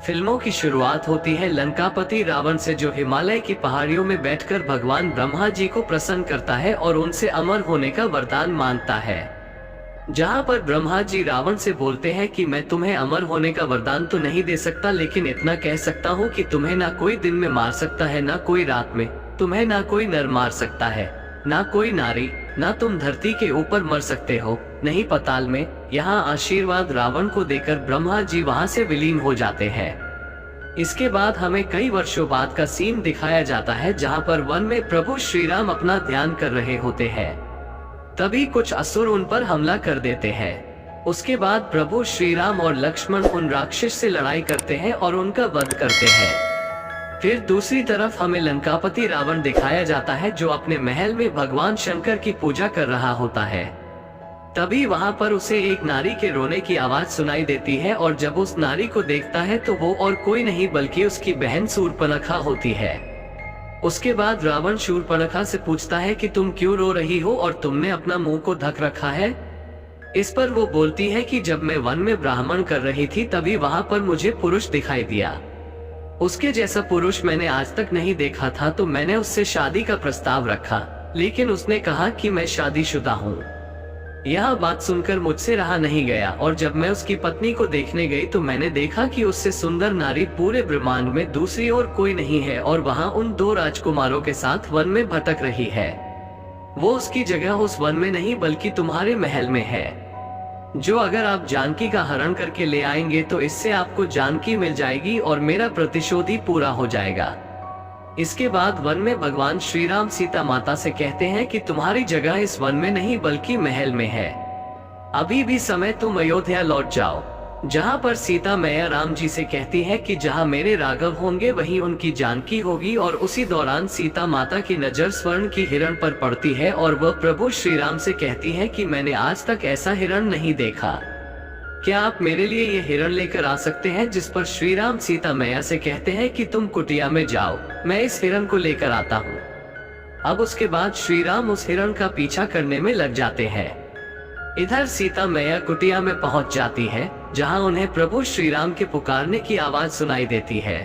फिल्मों की शुरुआत होती है लंकापति रावण से, जो हिमालय की पहाड़ियों में बैठकर भगवान ब्रह्मा जी को प्रसन्न करता है और उनसे अमर होने का वरदान मांगता है। जहां पर ब्रह्मा जी रावण से बोलते हैं कि मैं तुम्हें अमर होने का वरदान तो नहीं दे सकता, लेकिन इतना कह सकता हूँ कि तुम्हें ना कोई दिन में मार सकता है ना कोई रात में, तुम्हें ना कोई नर मार सकता है ना कोई नारी, ना तुम धरती के ऊपर मर सकते हो नहीं पाताल में। यहाँ आशीर्वाद रावण को देकर ब्रह्मा जी वहां से विलीन हो जाते हैं। इसके बाद हमें कई वर्षों बाद का सीन दिखाया जाता है, जहाँ पर वन में प्रभु श्री राम अपना ध्यान कर रहे होते हैं। तभी कुछ असुर उन पर हमला कर देते हैं। उसके बाद प्रभु श्री राम और लक्ष्मण उन राक्षस से लड़ाई करते हैं और उनका वध करते हैं। फिर दूसरी तरफ हमें लंकापति रावण दिखाया जाता है, जो अपने महल में भगवान शंकर की पूजा कर रहा होता है। तभी वहां पर उसे एक नारी के रोने की आवाज सुनाई देती है, और जब उस नारी को देखता है तो वो और कोई नहीं बल्कि उसकी बहन शूर्पणखा होती है। उसके बाद रावण शूर्पणखा से पूछता है कि तुम क्यों रो रही हो और तुमने अपना मुंह को ढक रखा है। इस पर वो बोलती है कि जब मैं वन में ब्राह्मण कर रही थी तभी वहां पर मुझे पुरुष दिखाई दिया। उसके जैसा पुरुष मैंने आज तक नहीं देखा था, तो मैंने उससे शादी का प्रस्ताव रखा, लेकिन उसने कहा कि मैं शादीशुदा हूँ। यह बात सुनकर मुझसे रहा नहीं गया, और जब मैं उसकी पत्नी को देखने गई तो मैंने देखा कि उससे सुंदर नारी पूरे ब्रह्मांड में दूसरी और कोई नहीं है, और वहाँ उन 2 राजकुमारों के साथ वन में भटक रही है। वो उसकी जगह उस वन में नहीं बल्कि तुम्हारे महल में है, जो अगर आप जानकी का हरण करके ले आएंगे तो इससे आपको जानकी मिल जाएगी और मेरा प्रतिशोध ही पूरा हो जाएगा। इसके बाद वन में भगवान श्री राम सीता माता से कहते हैं कि तुम्हारी जगह इस वन में नहीं बल्कि महल में है, अभी भी समय, तुम अयोध्या लौट जाओ। जहां पर सीता मैया राम जी से कहती है कि जहां मेरे राघव होंगे वहीं उनकी जानकी होगी, और उसी दौरान सीता माता की नजर स्वर्ण की हिरण पर पड़ती है और वह प्रभु श्री राम से कहती है कि मैंने आज तक ऐसा हिरण नहीं देखा, क्या आप मेरे लिए ये हिरण लेकर आ सकते हैं। जिस पर श्री राम सीता मैया से कहते हैं कि तुम कुटिया में जाओ, मैं इस हिरण को लेकर आता हूँ। अब उसके बाद श्री राम उस हिरण का पीछा करने में लग जाते हैं। इधर सीता मैया कुटिया में पहुंच जाती है, जहां उन्हें प्रभु श्री राम के पुकारने की आवाज सुनाई देती है।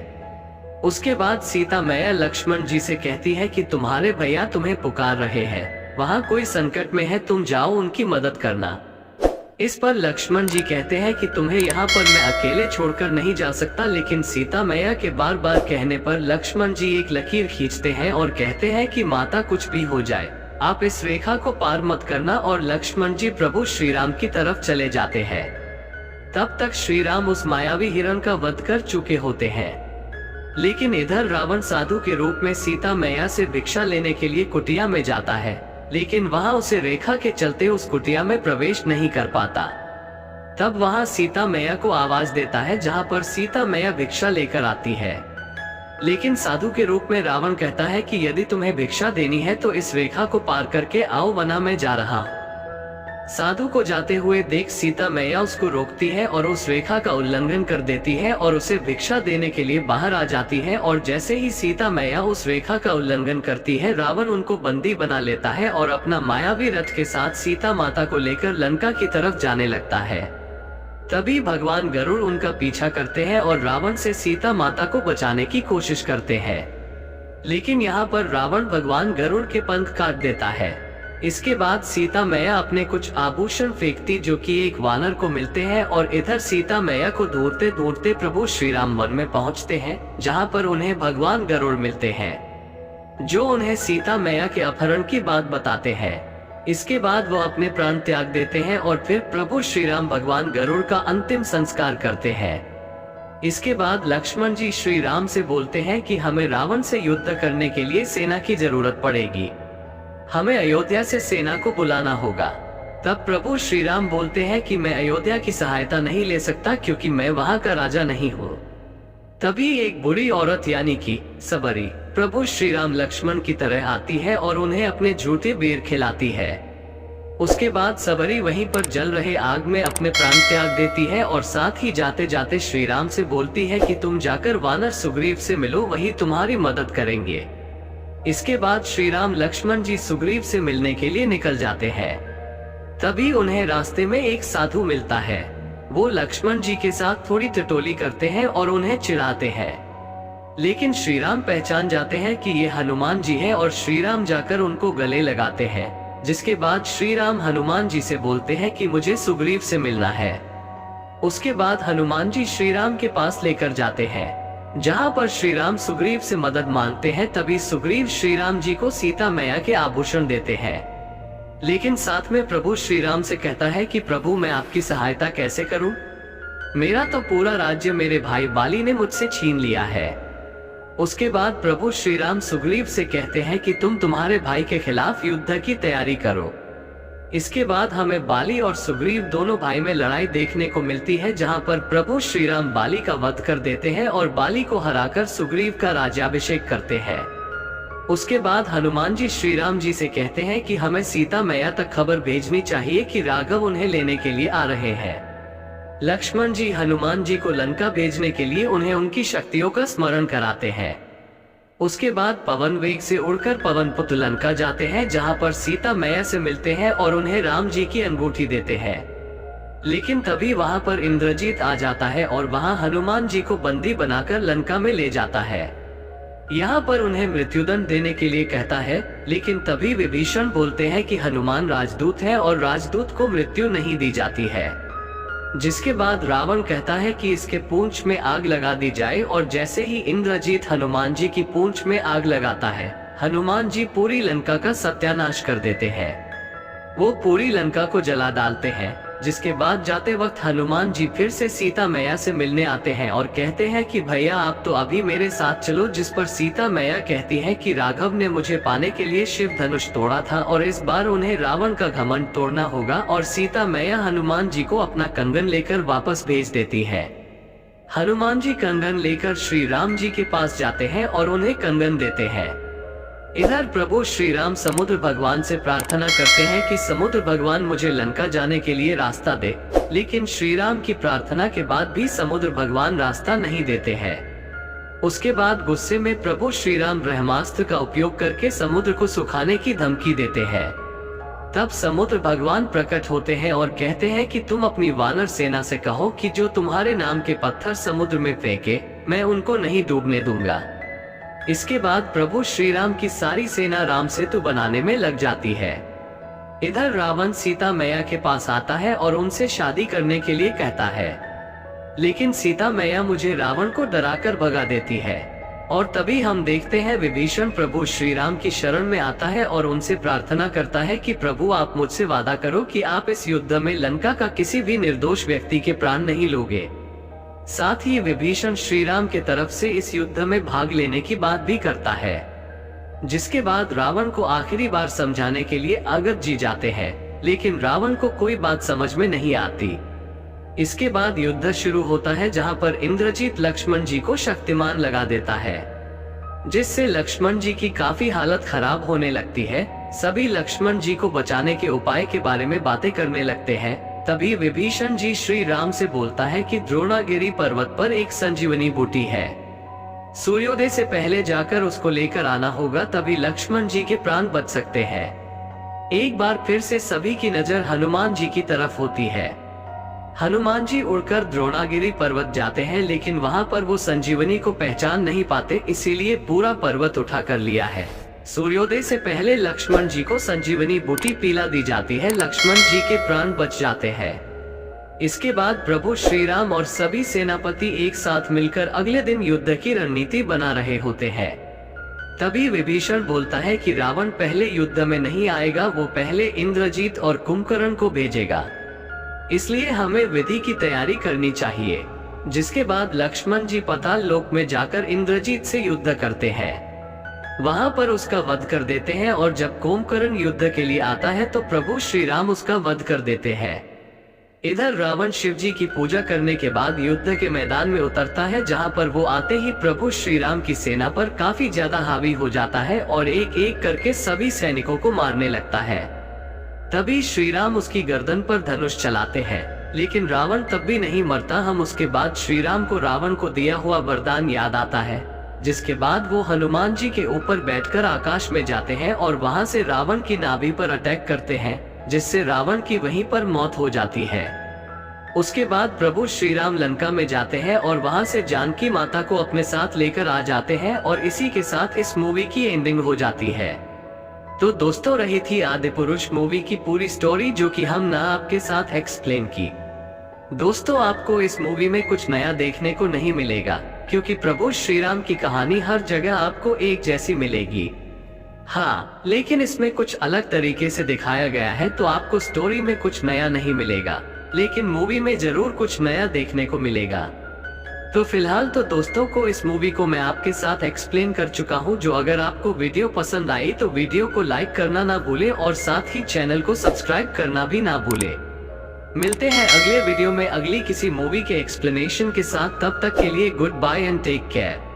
उसके बाद सीता मैया लक्ष्मण जी से कहती है कि तुम्हारे भैया तुम्हें पुकार रहे हैं, वहां कोई संकट में है, तुम जाओ उनकी मदद करना। इस पर लक्ष्मण जी कहते हैं कि तुम्हें यहाँ पर मैं अकेले छोड़कर नहीं जा सकता, लेकिन सीता मैया के बार बार कहने पर लक्ष्मण जी एक लकीर खींचते हैं और कहते हैं कि माता कुछ भी हो जाए, आप इस रेखा को पार मत करना, और लक्ष्मण जी प्रभु श्री राम की तरफ चले जाते हैं। तब तक श्री राम उस मायावी हिरण का वध कर चुके होते हैं। लेकिन इधर रावण साधु के रूप में सीता मैया से भिक्षा लेने के लिए कुटिया में जाता है, लेकिन वहां उसे रेखा के चलते उस कुटिया में प्रवेश नहीं कर पाता। तब वहां सीता मैया को आवाज देता है, जहां पर सीता मैया भिक्षा लेकर आती है। लेकिन साधु के रूप में रावण कहता है कि यदि तुम्हें भिक्षा देनी है तो इस रेखा को पार करके आओ, वरना मैं जा रहा हूँ। साधु को जाते हुए देख सीता मैया उसको रोकती है और उस रेखा का उल्लंघन कर देती है और उसे भिक्षा देने के लिए बाहर आ जाती है, और जैसे ही सीता मैया उस रेखा का उल्लंघन करती है, रावण उनको बंदी बना लेता है और अपना मायावी रथ के साथ सीता माता को लेकर लंका की तरफ जाने लगता है। तभी भगवान गरुड़ उनका पीछा करते हैं और रावण से सीता माता को बचाने की कोशिश करते हैं, लेकिन यहाँ पर रावण भगवान गरुड़ के पंख काट देता है। इसके बाद सीता मैया अपने कुछ आभूषण फेंकती, जो कि एक वानर को मिलते हैं, और इधर सीता मैया को ढूंढते ढूंढते प्रभु श्री राम वन में पहुंचते हैं, जहां पर उन्हें भगवान गरुड़ मिलते हैं, जो उन्हें सीता मैया के अपहरण की बात बताते हैं। इसके बाद वो अपने प्राण त्याग देते हैं और फिर प्रभु श्री राम भगवान गरुड़ का अंतिम संस्कार करते हैं। इसके बाद लक्ष्मण जी श्री राम से बोलते हैं कि हमें रावण से युद्ध करने के लिए सेना की जरूरत पड़ेगी, हमें अयोध्या से सेना को बुलाना होगा। तब प्रभु श्री राम बोलते हैं कि मैं अयोध्या की सहायता नहीं ले सकता, क्योंकि मैं वहां का राजा नहीं हूँ। तभी एक बुरी औरत यानी कि सबरी प्रभु श्री राम लक्ष्मण की तरह आती है और उन्हें अपने झूठे बेर खिलाती है। उसके बाद सबरी वहीं पर जल रहे आग में अपने प्राण त्याग देती है, और साथ ही जाते जाते श्री राम से बोलती है कि तुम जाकर वानर सुग्रीव से मिलो, वही तुम्हारी मदद करेंगे। इसके बाद श्री राम लक्ष्मण जी सुग्रीव से मिलने के लिए निकल जाते हैं। तभी उन्हें रास्ते में एक साधु मिलता है, वो लक्ष्मण जी के साथ थोड़ी टटोली करते हैं और उन्हें चिढ़ाते हैं। लेकिन श्री राम पहचान जाते हैं कि ये हनुमान जी हैं और श्री राम जाकर उनको गले लगाते हैं, जिसके बाद श्री राम हनुमान जी से बोलते हैं कि मुझे सुग्रीव से मिलना है। उसके बाद हनुमान जी श्री राम के पास लेकर जाते हैं, जहाँ पर श्री राम सुग्रीव से मदद मांगते हैं। तभी सुग्रीव श्री राम जी को सीता मैया के आभूषण देते हैं, लेकिन साथ में प्रभु श्री राम से कहता है कि प्रभु मैं आपकी सहायता कैसे करूं? मेरा तो पूरा राज्य मेरे भाई बाली ने मुझसे छीन लिया है। उसके बाद प्रभु श्री राम सुग्रीव से कहते हैं कि तुम तुम्हारे भाई के खिलाफ युद्ध की तैयारी करो। इसके बाद हमें बाली और सुग्रीव दोनों भाई में लड़ाई देखने को मिलती है, जहां पर प्रभु श्री राम बाली का वध कर देते हैं और बाली को हराकर सुग्रीव का राज्याभिषेक करते हैं। उसके बाद हनुमान जी श्री राम जी से कहते हैं कि हमें सीता मैया तक खबर भेजनी चाहिए कि राघव उन्हें लेने के लिए आ रहे हैं। लक्ष्मण जी हनुमान जी को लंका भेजने के लिए उन्हें उनकी शक्तियों का स्मरण कराते हैं। उसके बाद पवन वेग से उड़कर पवन पुत्र लंका जाते हैं, जहां पर सीता मैया से मिलते हैं और उन्हें राम जी की अंगूठी देते हैं। लेकिन तभी वहां पर इंद्रजीत आ जाता है और वहां हनुमान जी को बंदी बनाकर लंका में ले जाता है। यहाँ पर उन्हें मृत्युदंड देने के लिए कहता है, लेकिन तभी विभीषण बोलते हैं कि हनुमान राजदूत है और राजदूत को मृत्यु नहीं दी जाती है। जिसके बाद रावण कहता है कि इसके पूंछ में आग लगा दी जाए, और जैसे ही इंद्रजीत हनुमान जी की पूंछ में आग लगाता है, हनुमान जी पूरी लंका का सत्यानाश कर देते हैं। वो पूरी लंका को जला डालते हैं। जिसके बाद जाते वक्त हनुमान जी फिर से सीता मैया से मिलने आते हैं और कहते हैं कि भैया आप तो अभी मेरे साथ चलो। जिस पर सीता मैया कहती हैं कि राघव ने मुझे पाने के लिए शिव धनुष तोड़ा था और इस बार उन्हें रावण का घमंड तोड़ना होगा, और सीता मैया हनुमान जी को अपना कंगन लेकर वापस भेज देती है। हनुमान जी कंगन लेकर श्री राम जी के पास जाते हैं और उन्हें कंगन देते हैं। इधर प्रभु श्री राम समुद्र भगवान से प्रार्थना करते हैं कि समुद्र भगवान मुझे लंका जाने के लिए रास्ता दे, लेकिन श्री राम की प्रार्थना के बाद भी समुद्र भगवान रास्ता नहीं देते हैं। उसके बाद गुस्से में प्रभु श्री राम ब्रह्मास्त्र का उपयोग करके समुद्र को सुखाने की धमकी देते हैं। तब समुद्र भगवान प्रकट होते हैं और कहते हैं कि तुम अपनी वानर सेना से कहो कि जो तुम्हारे नाम के पत्थर समुद्र में फेंके, मैं उनको नहीं डूबने दूंगा। इसके बाद प्रभु श्री राम की सारी सेना राम सेतु बनाने में लग जाती है। इधर रावण सीता मैया के पास आता है और उनसे शादी करने के लिए कहता है, लेकिन सीता मैया मुझे रावण को डराकर भगा देती है। और तभी हम देखते हैं विभीषण प्रभु श्री राम की शरण में आता है और उनसे प्रार्थना करता है कि प्रभु आप मुझसे वादा करो कि आप इस युद्ध में लंका का किसी भी निर्दोष व्यक्ति के प्राण नहीं लोगे। साथ ही विभीषण श्री राम के तरफ से इस युद्ध में भाग लेने की बात भी करता है। जिसके बाद रावण को आखिरी बार समझाने के लिए अगस्त जी जाते हैं, लेकिन रावण को कोई बात समझ में नहीं आती। इसके बाद युद्ध शुरू होता है, जहां पर इंद्रजीत लक्ष्मण जी को शक्तिमान लगा देता है, जिससे लक्ष्मण जी की काफी हालत खराब होने लगती है। सभी लक्ष्मण जी को बचाने के उपाय के बारे में बातें करने लगते हैं। तभी विभीषण जी श्री राम से बोलता है कि द्रोणागिरी पर्वत पर एक संजीवनी बूटी है, सूर्योदय से पहले जाकर उसको लेकर आना होगा, तभी लक्ष्मण जी के प्राण बच सकते हैं। एक बार फिर से सभी की नजर हनुमान जी की तरफ होती है। हनुमान जी उड़कर द्रोणागिरी पर्वत जाते हैं, लेकिन वहां पर वो संजीवनी को पहचान नहीं पाते, इसीलिए पूरा पर्वत उठा कर लिया है। सूर्योदय से पहले लक्ष्मण जी को संजीवनी बूटी पिला दी जाती है, लक्ष्मण जी के प्राण बच जाते हैं। इसके बाद प्रभु श्री राम और सभी सेनापति एक साथ मिलकर अगले दिन युद्ध की रणनीति बना रहे होते हैं। तभी विभीषण बोलता है कि रावण पहले युद्ध में नहीं आएगा, वो पहले इंद्रजीत और कुंभकर्ण को भेजेगा, इसलिए हमें विधि की तैयारी करनी चाहिए। जिसके बाद लक्ष्मण जी पाताल लोक में जाकर इंद्रजीत से युद्ध करते हैं, वहां पर उसका वध कर देते हैं, और जब कुंभकर्ण युद्ध के लिए आता है तो प्रभु श्री राम उसका वध कर देते हैं। इधर रावण शिव जी की पूजा करने के बाद युद्ध के मैदान में उतरता है, जहां पर वो आते ही प्रभु श्री राम की सेना पर काफी ज्यादा हावी हो जाता है और एक एक करके सभी सैनिकों को मारने लगता है। तभी श्री राम उसकी गर्दन पर धनुष चलाते हैं, लेकिन रावण तब भी नहीं मरता। हम उसके बाद श्री राम को रावण को दिया हुआ वरदान याद आता है, जिसके बाद वो हनुमान जी के ऊपर बैठकर आकाश में जाते हैं और वहां से रावण की नाभि पर अटैक करते हैं, जिससे रावण की वहीं पर मौत हो जाती है। उसके बाद प्रभु श्री राम लंका में जाते हैं और वहां से जानकी माता को अपने साथ लेकर आ जाते हैं और इसी के साथ इस मूवी की एंडिंग हो जाती है। तो दोस्तों, रही थी आदि पुरुष मूवी की पूरी स्टोरी, जो कि हम ना आपके साथ एक्सप्लेन की। दोस्तों, आपको इस मूवी में कुछ नया देखने को नहीं मिलेगा, क्योंकि प्रभु श्री राम की कहानी हर जगह आपको एक जैसी मिलेगी। हाँ, लेकिन इसमें कुछ अलग तरीके से दिखाया गया है, तो आपको स्टोरी में कुछ नया नहीं मिलेगा, लेकिन मूवी में जरूर कुछ नया देखने को मिलेगा। तो फिलहाल तो दोस्तों को इस मूवी को मैं आपके साथ एक्सप्लेन कर चुका हूँ। जो अगर आपको वीडियो पसंद आई तो वीडियो को लाइक करना ना भूले और साथ ही चैनल को सब्सक्राइब करना भी ना भूले। मिलते हैं अगले वीडियो में अगली किसी मूवी के एक्सप्लेनेशन के साथ। तब तक के लिए goodbye and take care.